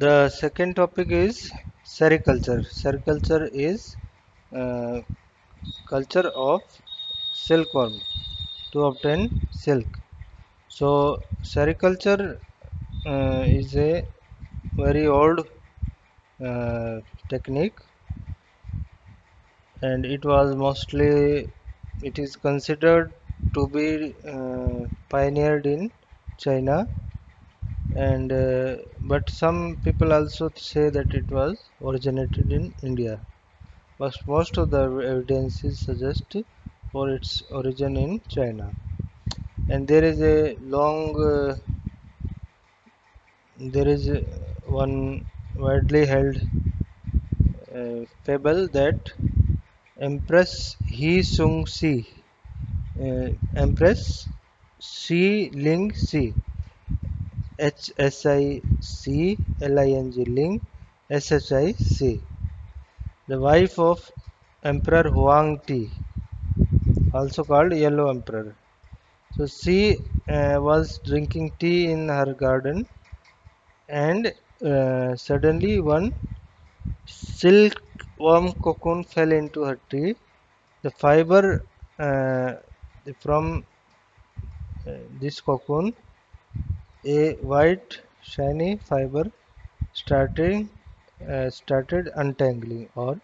The second topic is sericulture. Sericulture is uh, culture of silkworm to obtain silk. So sericulture is a very old uh, technique, and it is considered to be pioneered in China, and but some people also say that it was originated in India. But most of the evidences suggest for its origin in China. And there is one widely held fable that Empress He Sung Si, Empress Shi Ling Si, HSICLING Ling, SHIC, the wife of Emperor Huang Ti, also called Yellow Emperor. So she was drinking tea in her garden, and suddenly one silkworm cocoon fell into her tea. The fiber uh, from this cocoon, a white shiny fiber, started untangling or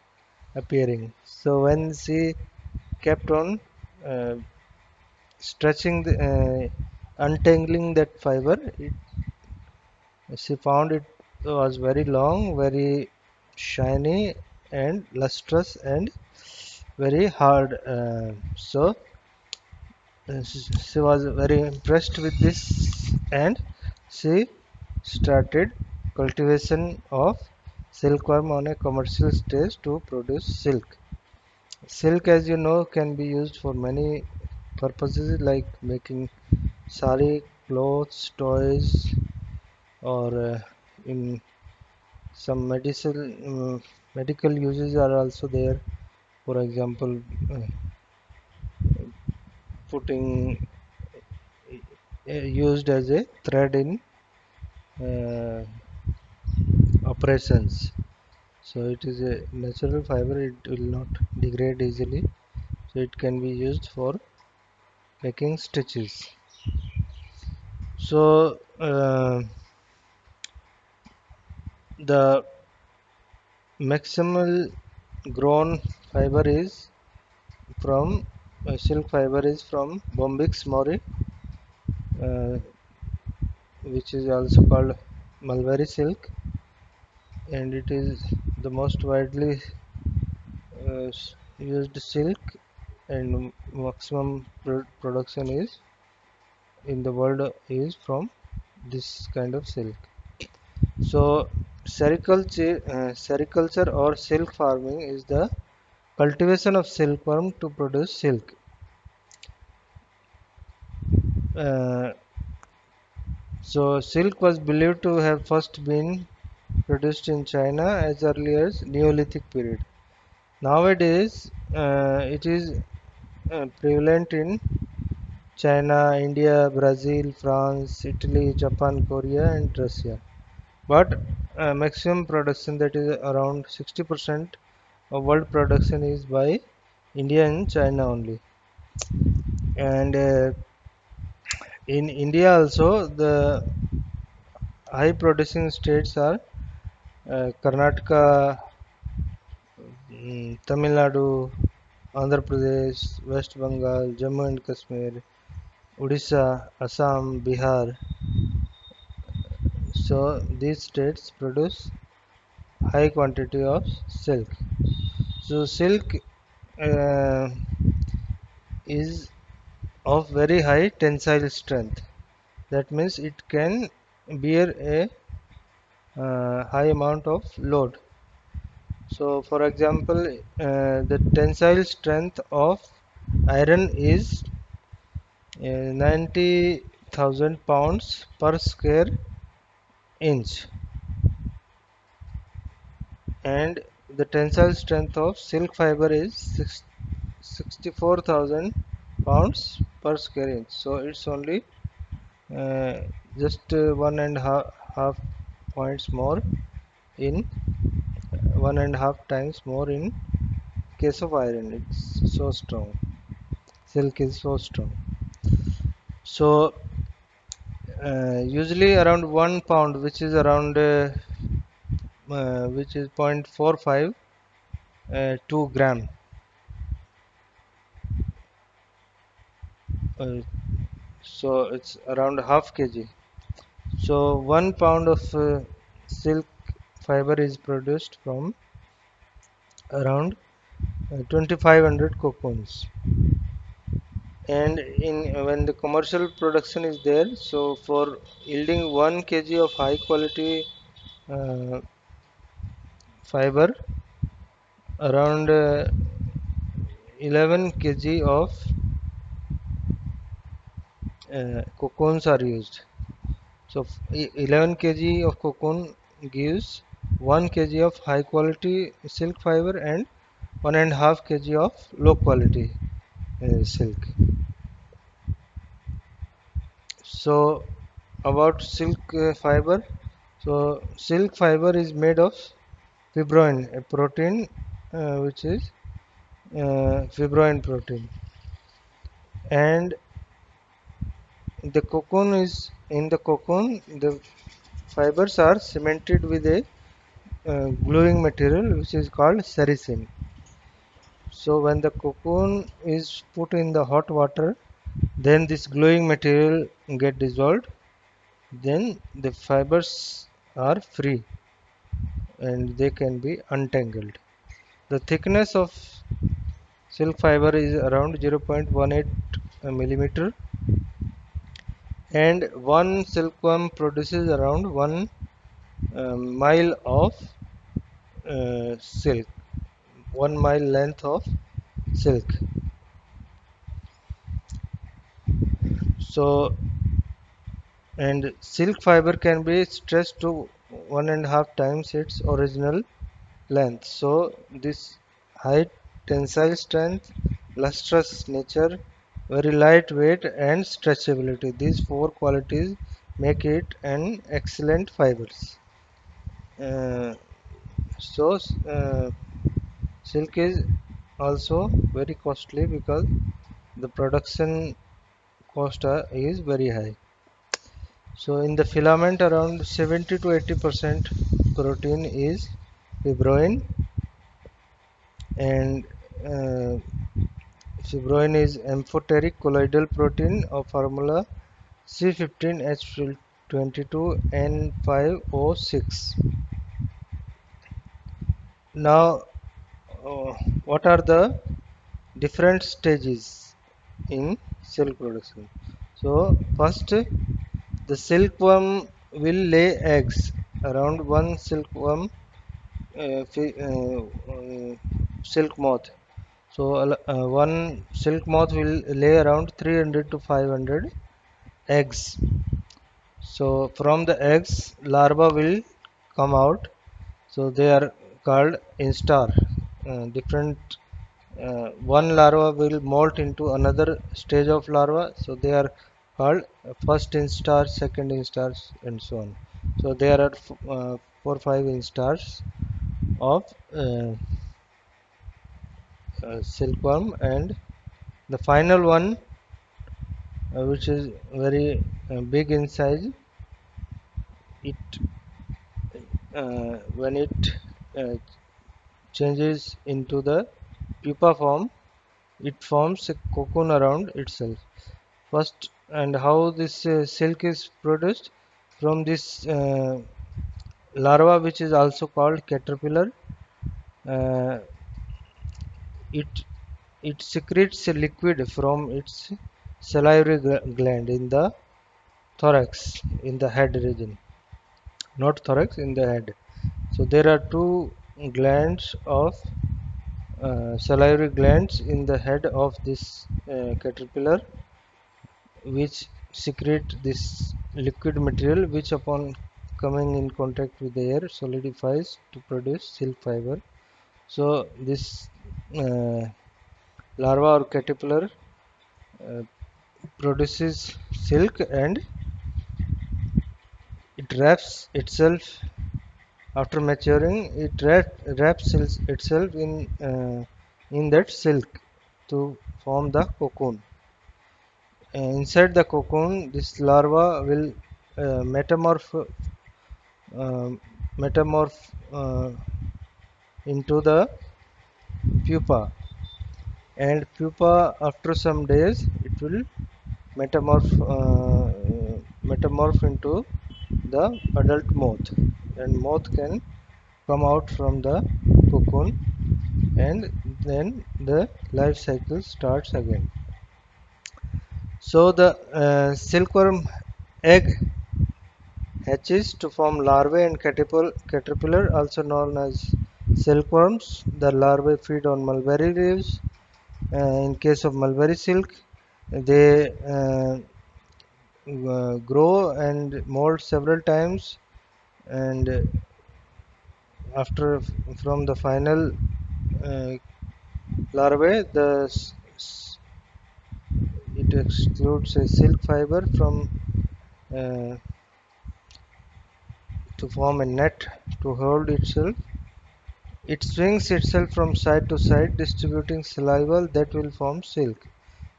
appearing. So when she kept on uh, stretching untangling that fiber, she found it was very long, very shiny and lustrous and very hard. She was very impressed with this, and she started cultivation of silkworm on a commercial stage to produce silk. Silk, as you know, can be used for many purposes like making sari, clothes, toys, or in some medical uses are also there. For example, uh, putting used as a thread in uh, operations. So it is a natural fiber, it will not degrade easily, so it can be used for making stitches. So the maximal grown fiber is from silk fiber is from Bombyx mori, uh, which is also called mulberry silk, and it is the most widely uh, used silk, and maximum production is in the world is from this kind of silk. So sericulture or silk farming is the cultivation of silkworm to produce silk. Uh, so silk was believed to have first been produced in China as early as Neolithic period. Nowadays, it is prevalent in China, India, Brazil, France, Italy, Japan, Korea, and Russia. But maximum production, that is around 60% of world production, is by India and China only. And in India also, the high producing states are Karnataka, Tamil Nadu, Andhra Pradesh, West Bengal, Jammu and Kashmir, Odisha, Assam, Bihar. So these states produce high quantity of silk. So silk uh, is of very high tensile strength. That means it can bear a high amount of load. So for example, the tensile strength of iron is 90,000 pounds per square inch, and the tensile strength of silk fiber is 64,000 pounds per square inch. So it's only uh, just one and half points more in 1.5 times more in case of iron. It's so strong. Silk is so strong. So usually around 1 pound, which is around which is 0.45 2 gram. Uh, so it's around half kg. So 1 pound of silk fiber is produced from around 2500 cocoons. And in when the commercial production is there, so for yielding 1 kg of high quality uh, fiber, around 11 kg of cocoons are used. So 11 kg of cocoon gives 1 kg of high quality silk fiber and 1.5 kg of low quality silk. So about silk fiber. So silk fiber is made of fibroin, a protein which is fibroin protein, and the cocoon is in the cocoon. The fibers are cemented with a gluing material which is called sericin. So when the cocoon is put in the hot water, then this gluing material get dissolved. Then the fibers are free and they can be untangled. The thickness of silk fiber is around 0.18 millimeter, and one silkworm produces around 1 mile of silk, 1 mile length of silk. So, and silk fiber can be stretched to 1.5 times its original length. So, this high tensile strength, lustrous nature, very lightweight, and stretchability. These four qualities make it an excellent fibers. Uh, so, silk is also very costly because the production cost is very high. So in the filament around 70 to 80% protein is fibroin, and uh, fibroin is amphoteric colloidal protein of formula C15H22N5O6. Now what are the different stages in silk production? So first, the silkworm will lay eggs. Around one silkworm, silk moth. So one silk moth will lay around 300 to 500 eggs. So from the eggs, larva will come out. So they are called instar. Different one larva will molt into another stage of larva. So they are called first instar, second instars, and so on. So there are 4 5 instars of silkworm, and the final one, which is very big in size, it when it uh, changes into the pupa form, it forms a cocoon around itself. First, and how this silk is produced from this larva, which is also called caterpillar. Uh, it it secretes a liquid from its salivary gland in the thorax, in the head region, not thorax, in the head. So there are two glands of salivary glands in the head of this caterpillar, which secrete this liquid material, which upon coming in contact with the air solidifies to produce silk fiber. So this uh, larva or caterpillar uh, produces silk, and it wraps itself After maturing, it wraps itself in that silk to form the cocoon. Inside the cocoon, this larva will uh, metamorph uh, metamorph into the pupa, and pupa after some days it will metamorph into the adult moth, and moth can come out from the cocoon, and then the life cycle starts again. So the silkworm egg hatches to form larvae and caterpillar, also known as silkworms. The larvae feed on mulberry leaves. In case of mulberry silk, they grow and mold several times, and after from the final uh, larvae, it excludes a silk fiber from uh, to form a net to hold itself. It swings itself from side to side, distributing saliva that will form silk.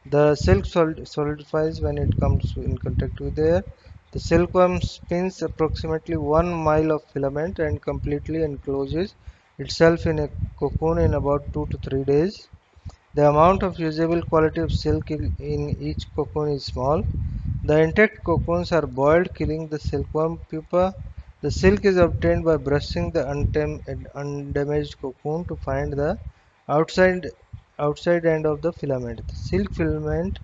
The silk solidifies when it comes in contact with air. The silkworm spins approximately 1 mile of filament and completely encloses itself in a cocoon in about 2 to 3 days. The amount of usable quality of silk in each cocoon is small. The intact cocoons are boiled, killing the silkworm pupa. The silk is obtained by brushing the undamaged cocoon to find the outside outside end of the filament. The silk filament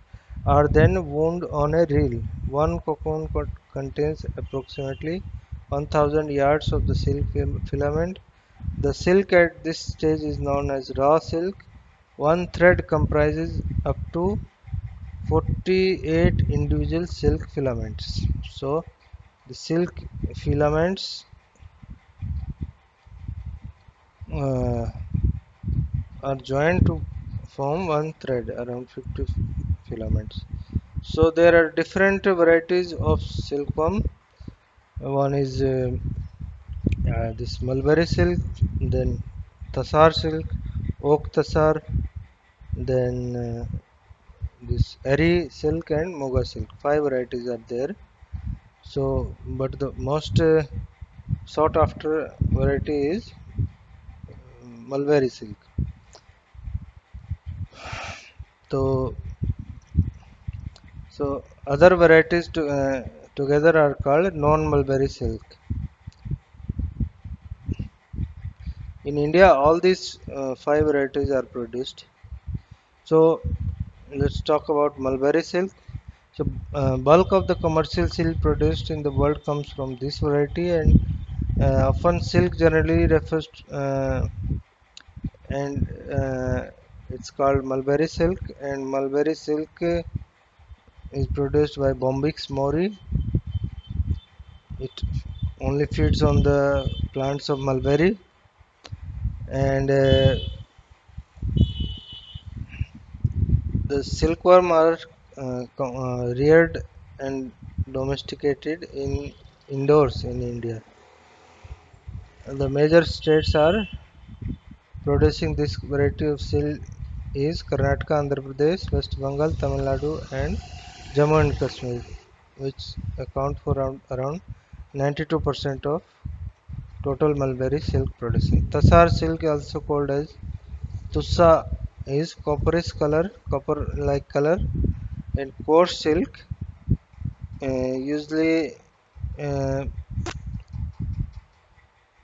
are then wound on a reel. One cocoon contains approximately 1000 yards of the silk filament. The silk at this stage is known as raw silk. One thread comprises up to 48 individual silk filaments. So the silk filaments uh, are joined to form one thread, around 50 filaments. So there are different varieties of silkworm. One is this mulberry silk, then tassar silk, oak tassar, then this eri silk and moga silk. Five varieties are there. So, but the most sought after variety is mulberry silk. So, other varieties together are called non-mulberry silk. In India, all these five varieties are produced. So, let's talk about mulberry silk. So, bulk of the commercial silk produced in the world comes from this variety, and often silk generally refers and it's called mulberry silk. And mulberry silk is produced by Bombix mori. It only feeds on the plants of mulberry, and the silkworm are reared and domesticated in indoors in India. And the major states are producing this variety of silk is Karnataka, Andhra Pradesh, West Bengal, Tamil Nadu, and Jammu and Kashmir, which account for around 92% of total mulberry silk production. Tassar silk, also called as tussa, is copper-like color, and coarse silk, usually uh,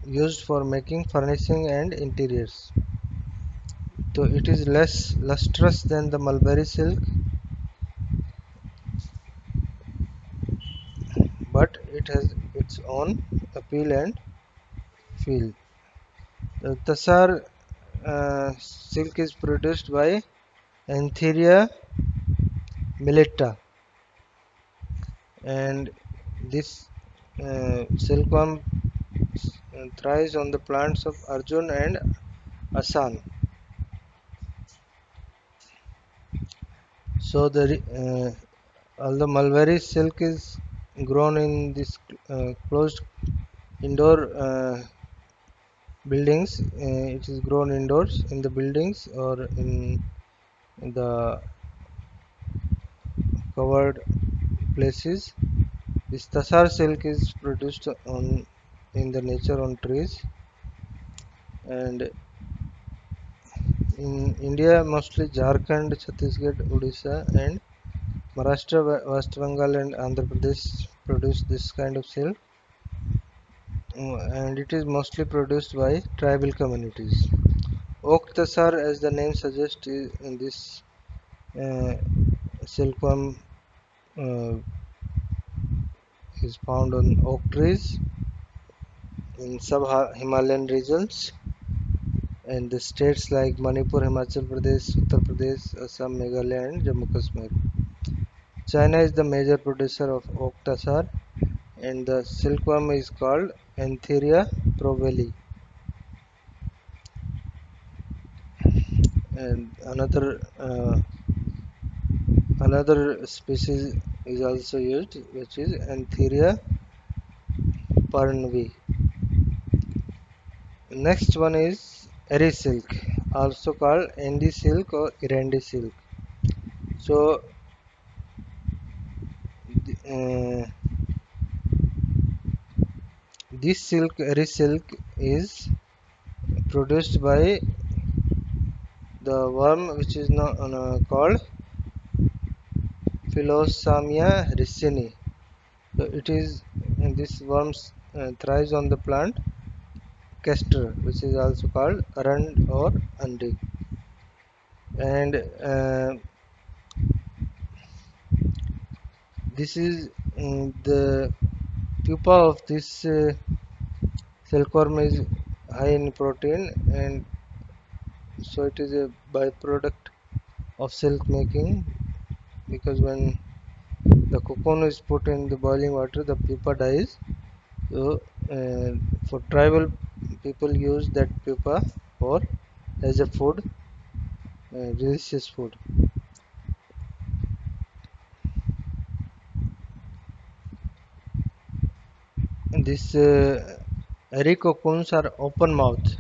used for making furnishing and interiors. So it is less lustrous than the mulberry silk, but it has its own appeal and feel. The Tassar silk is produced by Antheria milletta, and this silkworm thrives on the plants of Arjun and Asan. So although mulberry silk is grown in this closed indoor buildings. It is grown indoors in the buildings or in the covered places. This Tasar silk is produced on in the nature on trees, and in India mostly Jharkhand, Chhattisgarh, Odisha, and Maharashtra, West Bengal, and Andhra Pradesh produce this kind of silk, and it is mostly produced by tribal communities. Oak Tasar, as the name suggests, is in this uh, silkworm uh, is found on oak trees in sub-Himalayan regions and the states like Manipur, Himachal Pradesh, Uttar Pradesh, Assam, Meghalaya, and Jammu Kashmir. China is the major producer of oak tassar, and the silkworm is called Antheria proveli. And another species is also used, which is Antheria parnvi. Next one is Eri silk, also called Andy silk or Irandi silk. So, uh, this silk, Eri silk, is produced by the worm which is now called Philosamia ricini. So, it is this worm thrives on the plant castor, which is also called arand or andi, and this is the pupa of this silkworm is high in protein, and so it is a byproduct of silk making, because when the cocoon is put in the boiling water, the pupa dies. So for tribal people use that pupa for as a food, delicious food. And this airy cocoons are open mouths.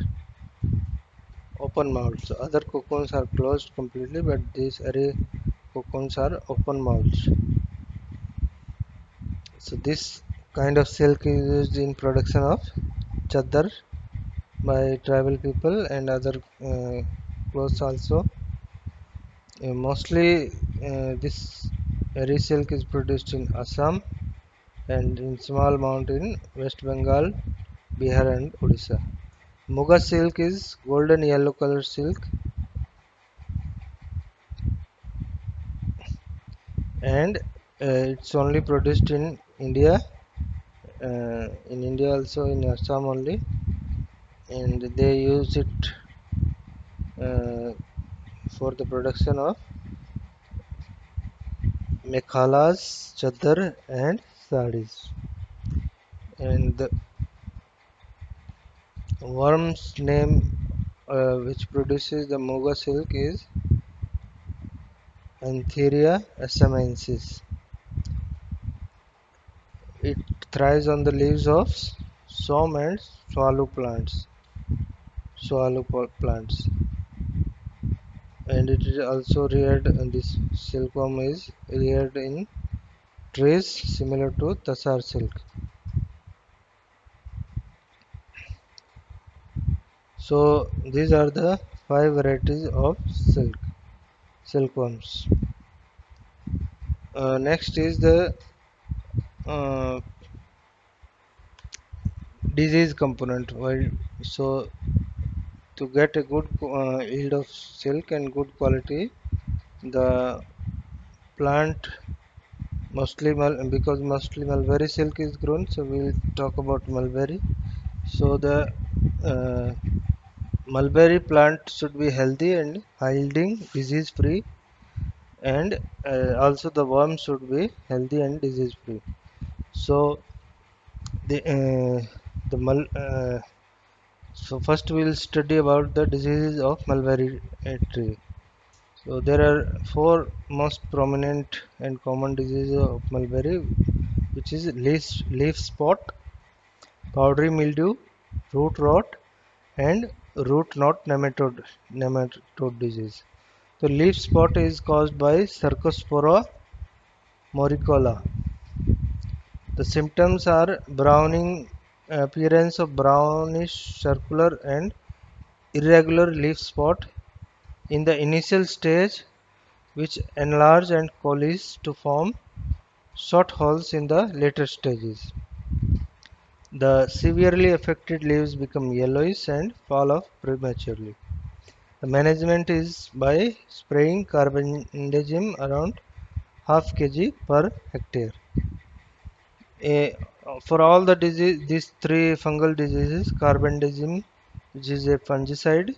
Other cocoons are closed completely, but these airy cocoons are open mouths. So this kind of silk is used in production of chadar by tribal people and other clothes also. Mostly this airy silk is produced in Assam and in small amount in West Bengal, Bihar and Odisha. Muga silk is golden yellow color silk, and it's only produced in India also in Assam only, and they use it uh, for the production of mekhalas, chadar and sarees. And the worm's name which produces the Muga silk is Antheria assamensis. It thrives on the leaves of som and swallow plants, and it is also reared. And this silkworm is reared in trees similar to Tassar silk. So these are the five varieties of silkworms. Next is the uh, disease component. Well, so to get a good yield of silk and good quality, the plant because mostly mulberry silk is grown, so we'll talk about mulberry. So the uh, mulberry plant should be healthy and yielding, disease free, and also the worm should be healthy and disease free. So the the mul so first we'll study about the diseases of mulberry tree. So there are four most prominent and common diseases of mulberry, which is leaf spot, powdery mildew, root rot, and root knot nematode disease. The leaf spot is caused by Cercospora moricola. The symptoms are browning, appearance of brownish circular and irregular leaf spot in the initial stage, which enlarge and coalesce to form short holes in the later stages. The severely affected leaves become yellowish and fall off prematurely. The management is by spraying carbendazim around half kg per hectare. For all the disease, these three fungal diseases, carbendazim, which is a fungicide,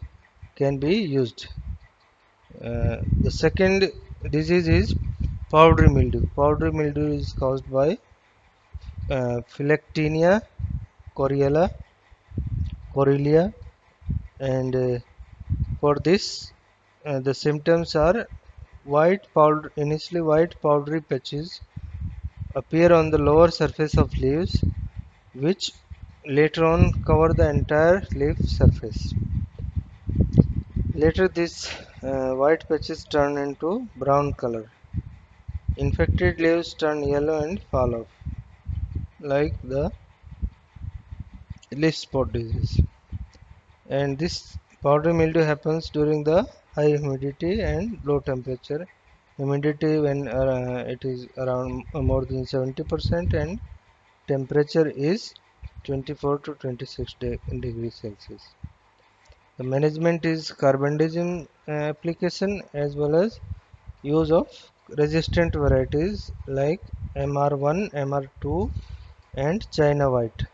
can be used. The second disease is powdery mildew. Powdery mildew is caused by Phyllectinia Corellia, and for this, the symptoms are initially white powdery patches appear on the lower surface of leaves, which later on cover the entire leaf surface. Later, these white patches turn into brown color. Infected leaves turn yellow and fall off, like the leaf spot disease. And this powdery mildew happens during the high humidity and low temperature. Humidity when it is around more than 70%, and temperature is 24 to 26 degrees Celsius. The management is carbendazim application as well as use of resistant varieties like MR1, MR2 and China white.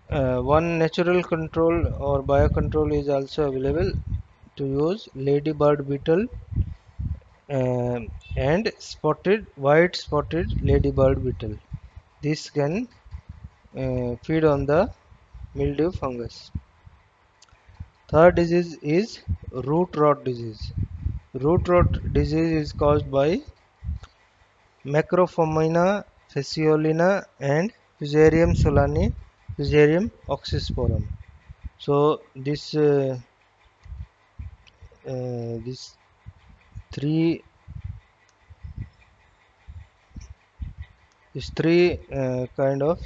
One natural control or biocontrol is also available to use ladybird beetle uh, and white spotted ladybird beetle. This can feed on the mildew fungus. Third disease is root rot disease. Root rot disease is caused by Macrophomina fasciolina and Fusarium solani, Fusarium oxysporum. So these three kind of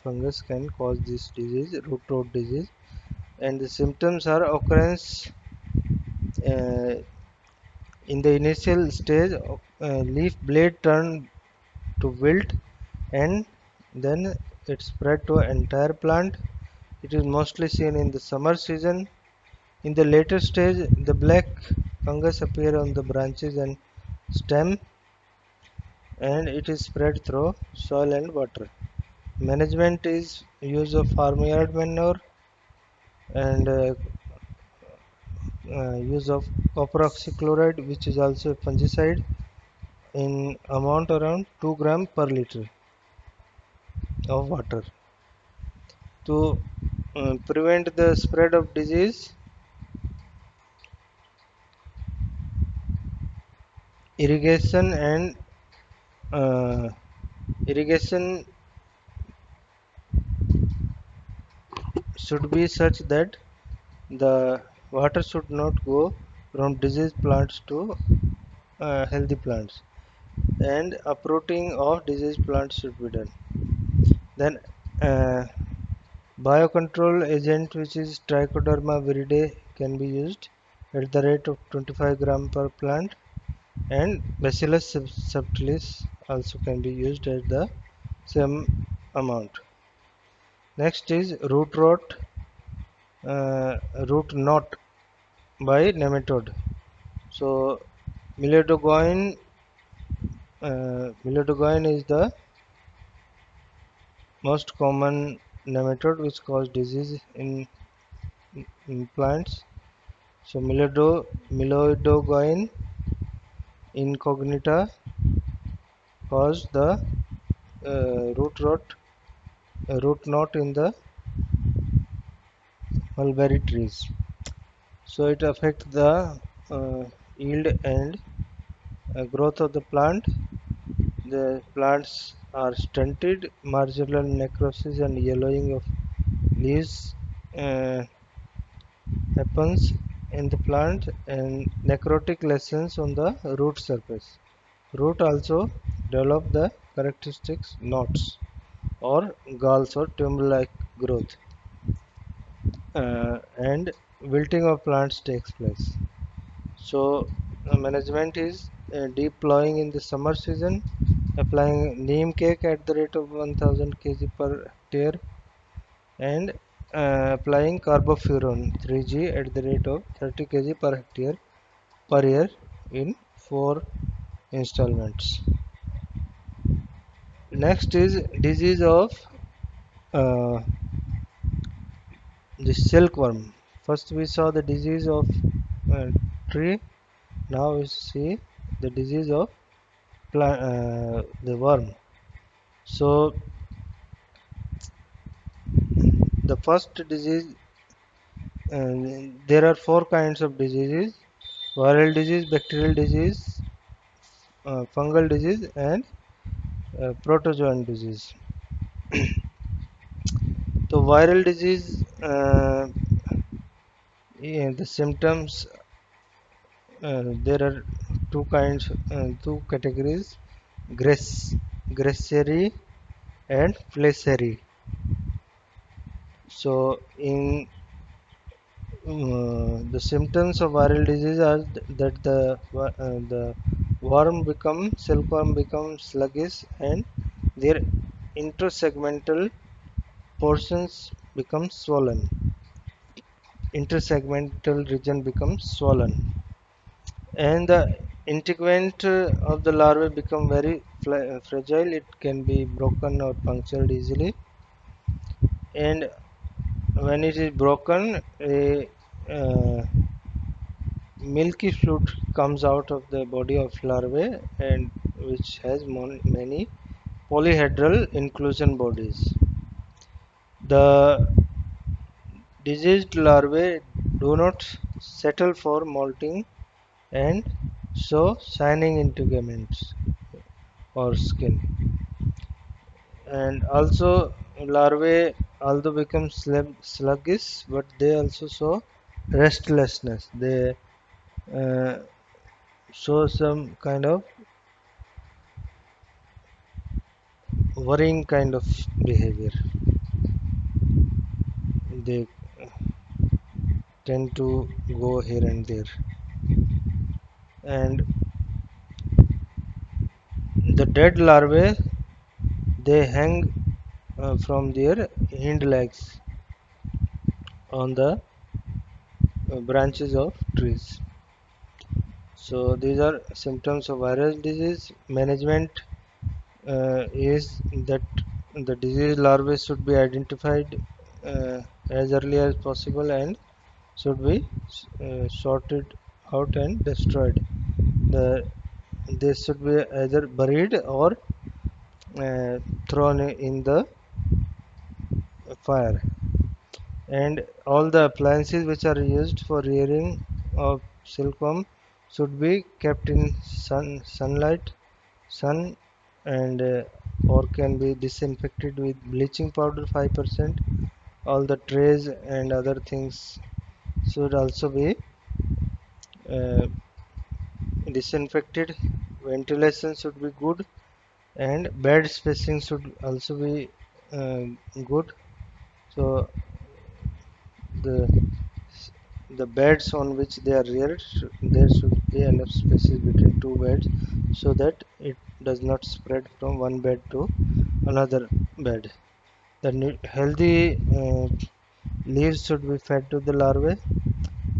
fungus can cause this disease, root rot disease, and the symptoms are occurrence uh, in the initial stage. Leaf blade turn to wilt, and then it spread to entire plant. It is mostly seen in the summer season. In the later stage, the black fungus appear on the branches and stem, and it is spread through soil and water. Management is use of farmyard manure and use of copper oxychloride, which is also a fungicide, in amount around 2 gram per liter of water. To prevent the spread of disease, irrigation and uh, irrigation should be such that the water should not go from diseased plants to healthy plants, and uprooting of diseased plants should be done. Then uh, biocontrol agent, which is Trichoderma viride, can be used at the rate of 25 gram per plant, and Bacillus subtilis also can be used at the same amount. Next is root knot by nematode. So Miledogoin is the most common nematode which cause disease in plants. So Miledogoin incognita cause the root knot in the mulberry trees. So it affects the yield and growth of the plant. The plants are stunted, marginal necrosis and yellowing of leaves uh, happens in the plant and necrotic lesions on the root surface. Root also develop the characteristics knots or galls or tumor-like growth, and wilting of plants takes place. So management is deep plowing in the summer season, applying neem cake at the rate of 1000 kg per hectare, and applying carbofuran 3G at the rate of 30 kg per hectare per year in 4 installments. Next is disease of uh, the silkworm. First we saw the disease of uh, tree. Now we see the disease of the worm. So the first disease, there are four kinds of diseases: viral disease, bacterial disease, fungal disease, and protozoan disease. So viral disease, yeah, the symptoms, there are two kinds, two categories: grasseri and fleseri. So in the symptoms of viral disease are that the silkworm becomes sluggish, and their intersegmental portions become swollen. Intersegmental region becomes swollen, and the integument of the larvae become very fragile. It can be broken or punctured easily, and when it is broken, a milky fluid comes out of the body of larvae, and which has many polyhedral inclusion bodies. The diseased larvae do not settle for molting and so shining into garments or skin. And also larvae although become sluggish, but they also show restlessness. They uh, show some kind of worrying kind of behavior. They tend to go here and there, and the dead larvae, they hang from their hind legs on the branches of trees. So these are symptoms of viral disease. Management is that the disease larvae should be identified as early as possible and should be sorted out and destroyed. The They should be either buried or thrown in the fire. And all the appliances which are used for rearing of silkworm should be kept in sun, and or can be disinfected with bleaching powder 5%. All the trays and other things should also be uh, disinfected. Ventilation should be good, and bed spacing should also be uh, good. So the the beds on which they are reared, there should be enough spaces between two beds so that it does not spread from one bed to another bed. The healthy leaves should be fed to the larvae,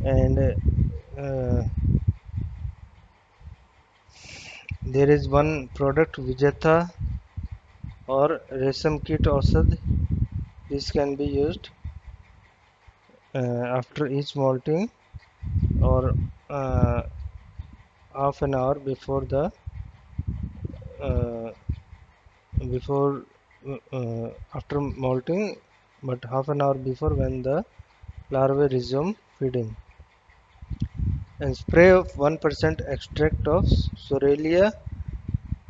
and there is one product, Vijata or Resam Kit Ausad. This can be used after each molting, or uh, half an hour before the uh, before after molting, but half an hour before when the larvae resume feeding. And spray of 1% extract of Sorelia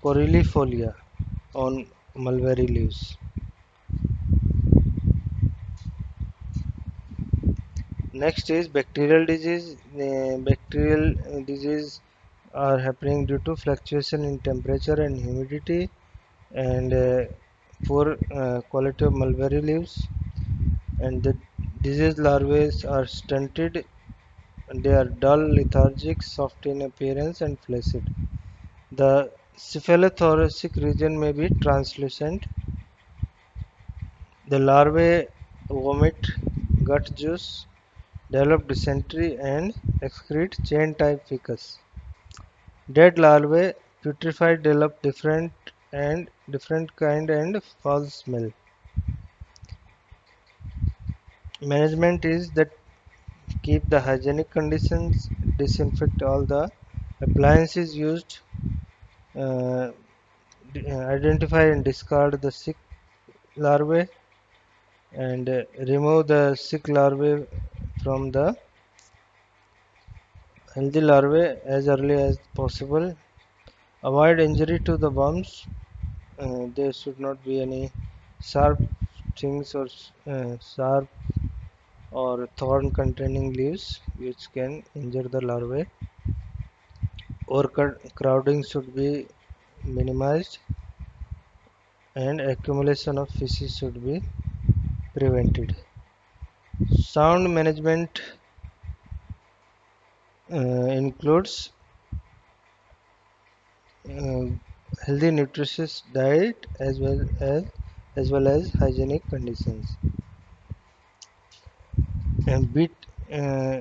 coryllifolia on mulberry leaves. Next is bacterial disease. Bacterial disease are happening due to fluctuation in temperature and humidity and poor quality of mulberry leaves. And the disease larvae are stunted. They are dull, lethargic, soft in appearance, and flaccid. The cephalothoracic region may be translucent. The larvae vomit gut juice, develop dysentery, and excrete chain-type fecus. Dead larvae, putrefied, develop different kind and foul smell. Management is that keep the hygienic conditions, disinfect all the appliances used, uh, identify and discard the sick larvae, and remove the sick larvae from the healthy larvae as early as possible. Avoid injury to the worms. There should not be any sharp things or sharp or thorn containing leaves which can injure the larvae. Overcrowding should be minimized and accumulation of feces should be prevented. Sound management includes uh, healthy nutritious diet as well as hygienic conditions. And uh,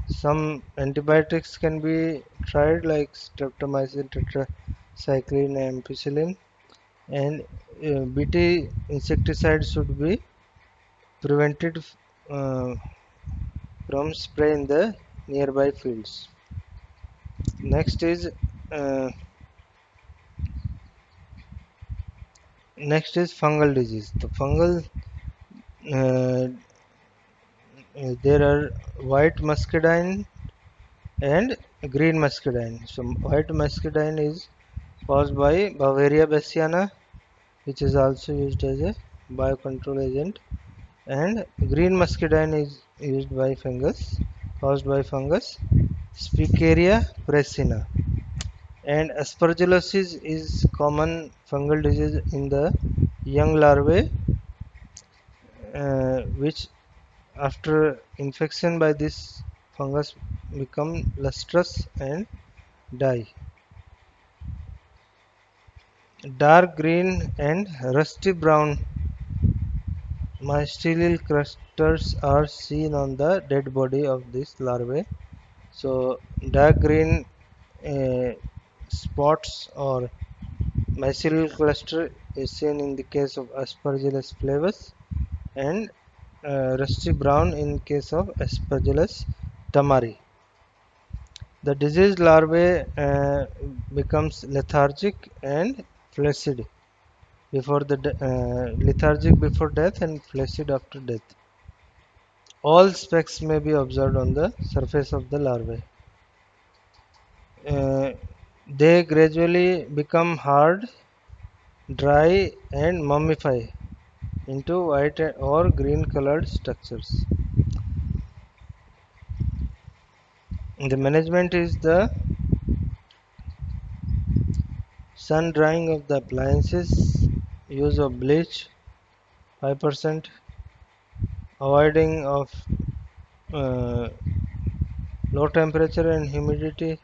some antibiotics can be tried like streptomycin, tetracycline, and ampicillin. And Bt insecticide should be prevented uh, from spray in the nearby fields. Next is uh, fungal disease. The fungal uh, there are white muscadine and green muscadine. So white muscadine is caused by Bavaria bassiana, which is also used as a biocontrol agent, and green muscadine is used by fungus, caused by fungus Spicaria pressina. And aspergillosis is common fungal disease in the young larvae, which after infection by this fungus become lustrous and die. Dark green and rusty brown mycelial clusters are seen on the dead body of this larvae. So dark green uh, spots or mycelial cluster is seen in the case of Aspergillus flavus, and rusty brown in case of Aspergillus tamari. The diseased larvae becomes lethargic and flaccid lethargic before death and flaccid after death. All specks may be observed on the surface of the larvae. Uh, they gradually become hard, dry, and mummify into white or green colored structures. The management is the sun drying of the appliances, use of bleach 5%, avoiding of uh, low temperature and humidity.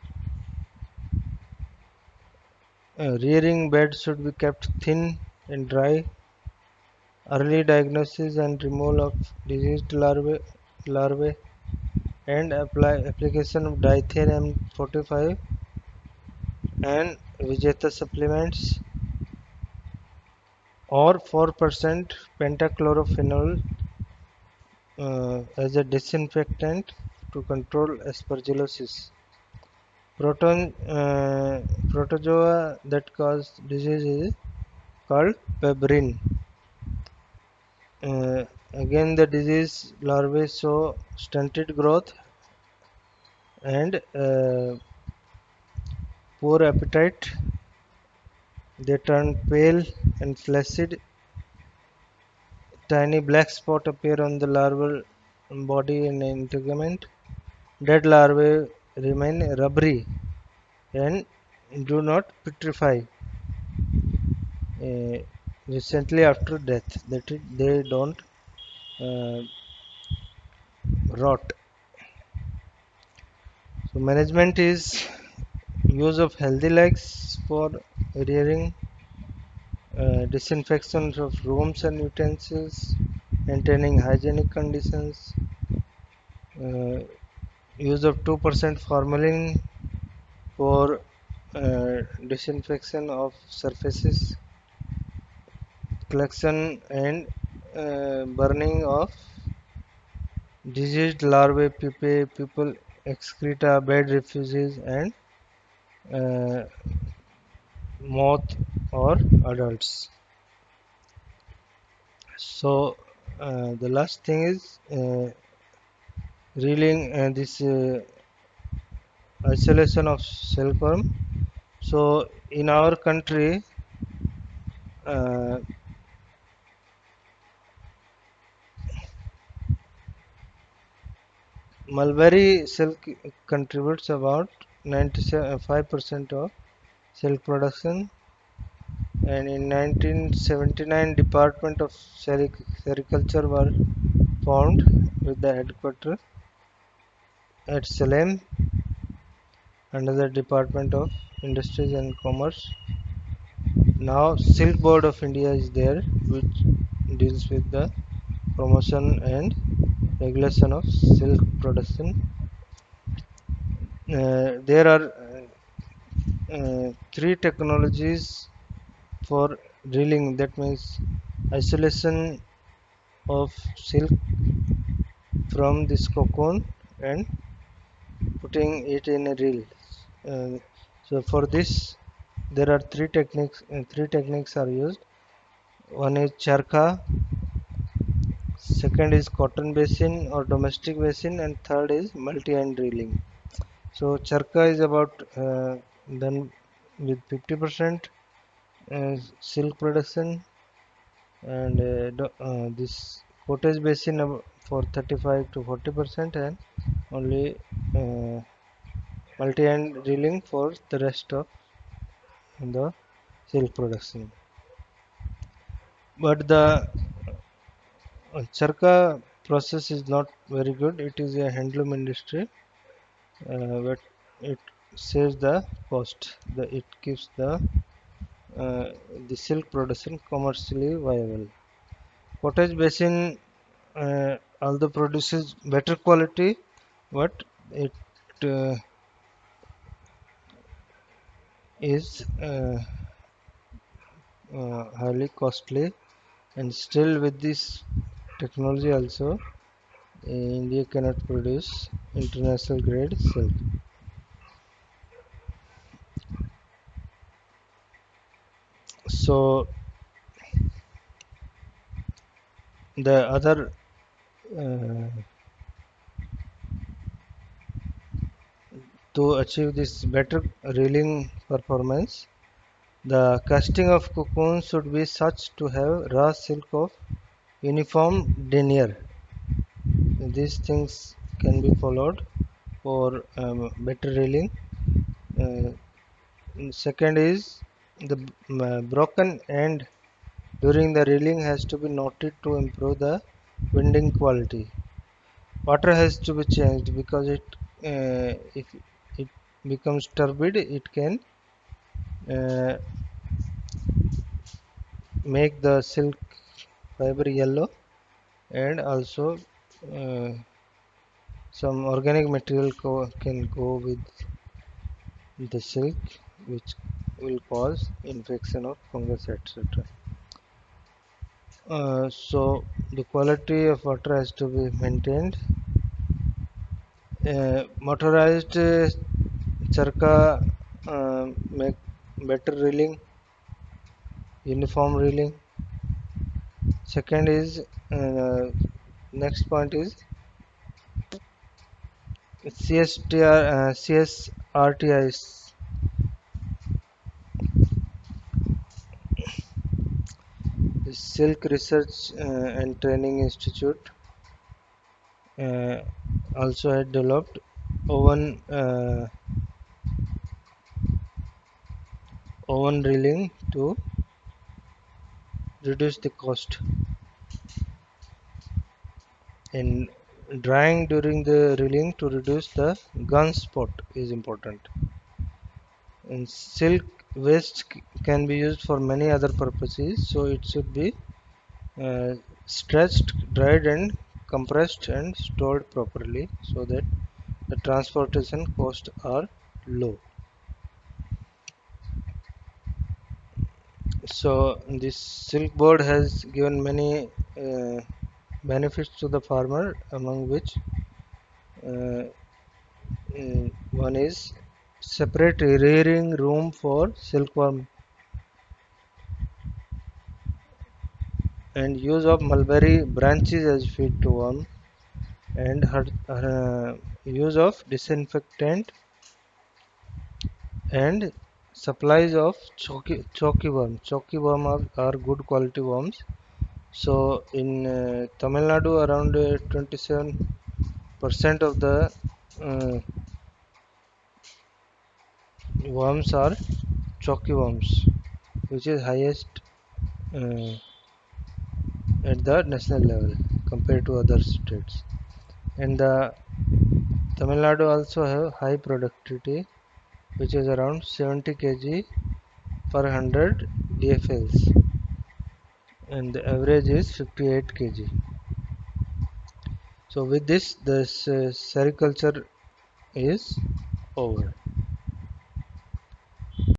Rearing beds should be kept thin and dry. Early diagnosis and removal of diseased larvae and application of dithium 45 and Vegeta supplements or 4% pentachlorophenol as a disinfectant to control aspergillosis. Protozoa that cause disease is called pebrine. Uh, Again, the disease larvae show stunted growth and poor appetite. They turn pale and flaccid. Tiny black spots appear on the larval body and integument. Dead larvae remain rubbery and do not petrify uh, recently after death. That is, they don't uh, rot. So management is use of healthy legs for rearing, disinfection of rooms and utensils, maintaining hygienic conditions, uh, use of 2% formalin for disinfection of surfaces, collection and burning of diseased larvae, pupae, people excreta, bed refuges, and uh, moth or adults. So the last thing is reeling this isolation of silkworm. So in our country, uh, mulberry silk contributes about 95% of silk production, and in 1979 Department of Sericulture were formed with the headquarters at Salem under the Department of Industries and Commerce. Now Silk Board of India is there, which deals with the promotion and regulation of silk production. There are three technologies for drilling, that means isolation of silk from this cocoon and putting it in a reel. So for this there are three techniques are used. One is charkha, second is cotton basin or domestic basin, and third is multi-end drilling. So charkha is about done with 50% silk production, and this cottage basin for 35 to 40%, and only uh, multi-end drilling for the rest of the silk production. But the charkha process is not very good. It is a handloom industry, but it saves the cost. It keeps uh, the silk production commercially viable. Cottage basin although produces better quality, but it uh, is highly costly, and still with this technology also India cannot produce international grade silk. So the other uh, to achieve this better reeling performance, the casting of cocoon should be such to have raw silk of uniform denier. These things can be followed for better reeling. Uh, Second is the broken end during the reeling has to be noted to improve the winding quality. Water has to be changed because if it becomes turbid, it can uh, make the silk fiber yellow, and also uh, some organic material can go with the silk, which will cause infection of fungus, etc. So the quality of water has to be maintained. Motorized charka make better reeling, uniform reeling. Second is next point is CSRTIs, Silk Research and Training Institute. uh, also had developed oven oven drilling to reduce the cost, and drying during the reeling to reduce the gun spot is important. And silk waste can be used for many other purposes, so it should be uh, stretched, dried and compressed and stored properly so that the transportation costs are low. So this silk board has given many benefits to the farmer, among which uh, one is separate rearing room for silkworm and use of mulberry branches as feed to worm, and use of disinfectant and supplies of chalky worm. Chalky worm are good quality worms. So in Tamil Nadu, around 27% of the uh, worms are chalky worms, which is highest uh, at the national level compared to other states. And the Tamil Nadu also have high productivity, which is around 70 kg per 100 DFLs, and the average is 58 kg. So with this, this sericulture is over.